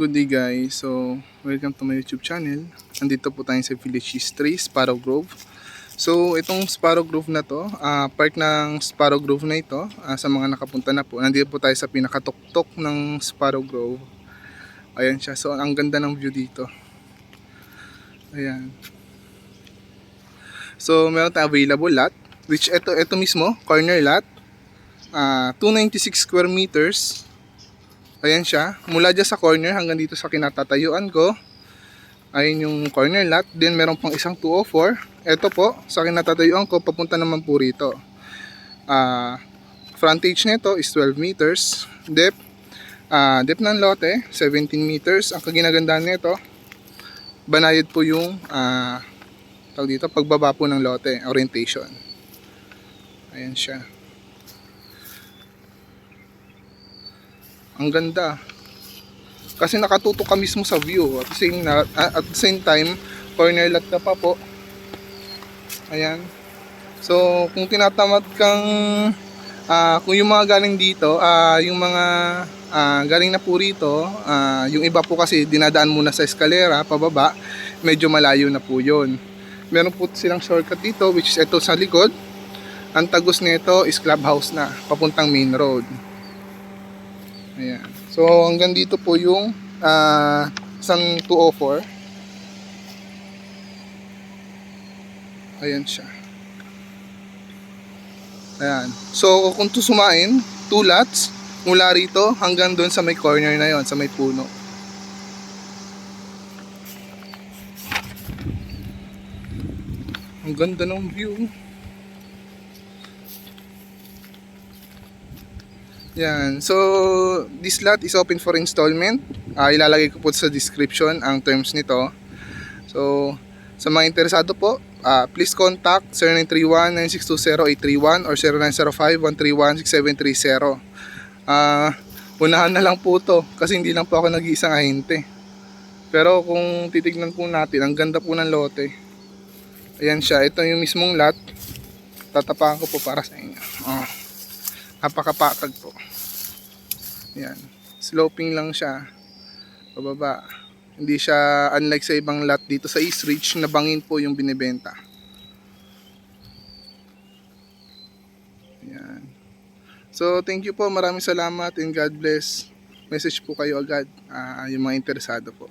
Good day guys, so welcome to my YouTube channel. Nandito po tayo sa Village History, Sparrow Grove. So itong Sparrow Grove na to, part ng Sparrow Grove na ito, sa mga nakapunta na po. Nandito po tayo sa pinakatuktok ng Sparrow Grove. Ayan siya, so ang ganda ng view dito. Ayan. So meron tayong available lot, which ito mismo, corner lot. 296 square meters. Ayan siya, mula dyan sa corner hanggang dito sa kinatatayuan ko. Ayun yung corner lot. Then meron pang isang 204. Ito po, sa kinatatayuan ko, papunta naman po rito. Frontage nito is 12 meters. Depth ng lote, 17 meters. Ang kaginagandaan nito, banayad po yung tawag dito, pagbaba po ng lote, orientation. Ayan siya. Ang ganda. Kasi nakatutok ka mismo sa view. At the same time, corner lot ka pa po. Ayan. So, kung tinatamad kang kung yung mga galing dito, yung mga galing na po rito, yung iba po kasi dinadaan muna sa eskalera pababa, medyo malayo na po yun. Meron po silang shortcut dito, which is ito sa likod. Ang tagos nito is clubhouse na, papuntang main road. Ayan. So hanggang dito po yung isang 204. Ayan siya. Ayan. So kung tusumain, 2 lots mula rito hanggang doon sa may corner na yon, sa may puno. Ang ganda ng view. Yan. So, this lot is open for installment. Ilalagay ko po sa description ang terms nito. So, sa mga interesado po, please contact 0931-9620-831 or 0905-131-6730. Unahan na lang po to kasi hindi lang po ako nag-iisang ahente. Pero kung titignan po natin, ang ganda po ng lote. Ayan siya. Ito yung mismong lot. Tatapakan ko po para sa inyo. Napakapakag po. Yan. Sloping lang siya. Pababa. Hindi siya unlike sa ibang lot dito sa East Ridge na bangin po yung binibenta. Yan. So thank you po. Maraming salamat and God bless. Message po kayo agad yung mga interesado po.